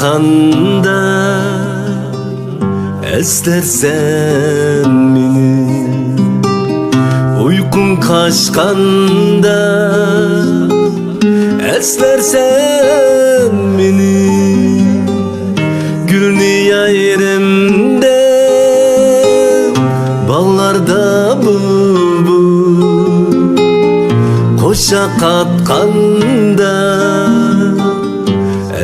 kaçkanda eslersen meni, uykun kaçkanda eslersen meni, gülni yerimde ballarda bulbul koşa katkanda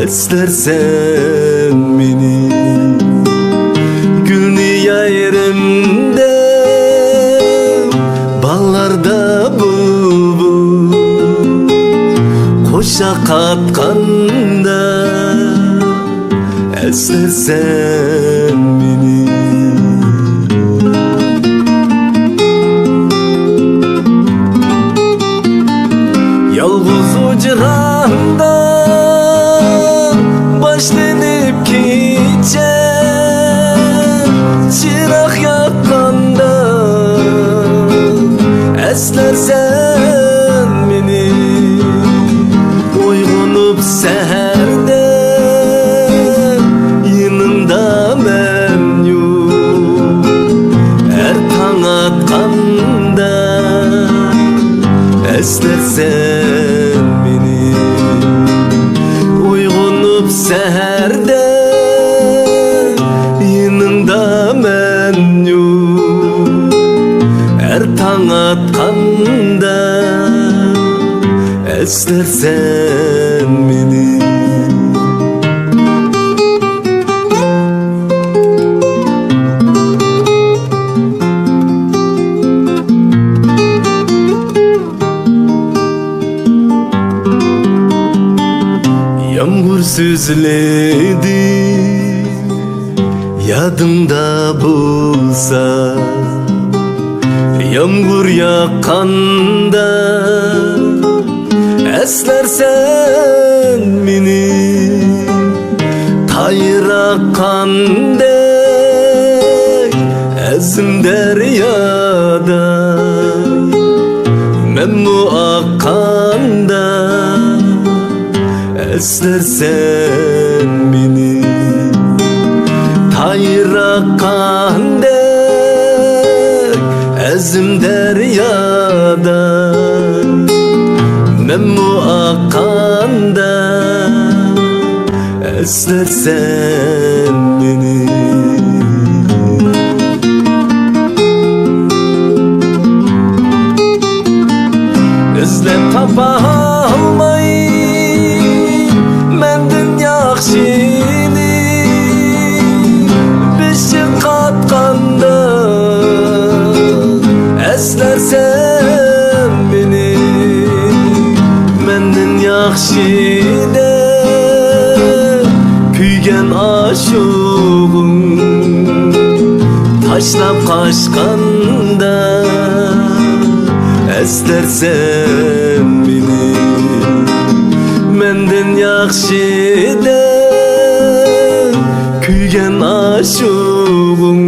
eslersen meni, gülni yerimde ballarda bulbul koşa katkanda eslersen meni. Yalğız ucranda başlanıp gece çırak yakanda eslersen meni, uygunup seherde yanında ben yok, er taң atkanda eslersen meni, uygunup seherde yanında ben yok, er taң atkanda eslersen meni. Yağmur süzledi yadımda bulsa, yağmur yakanda eslersen meni, tayır akkandek ezim deryada, memnu akkanda eslersen meni, tayır akkandek ezim deryada, memnu akkanda eslersen meni. İzlep tapa almayın mendin yaxşini, beşik katkanda eslersen meni, mendin yaxşide kuygen aşığım taşlap kaçkanda eslersen meni, mendin yaxşide kuygen aşığım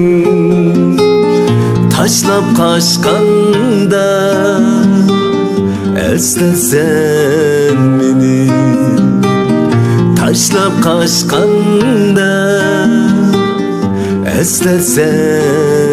taşlap kaçkanda eslersen meni, taşlap kaçkanda eslersen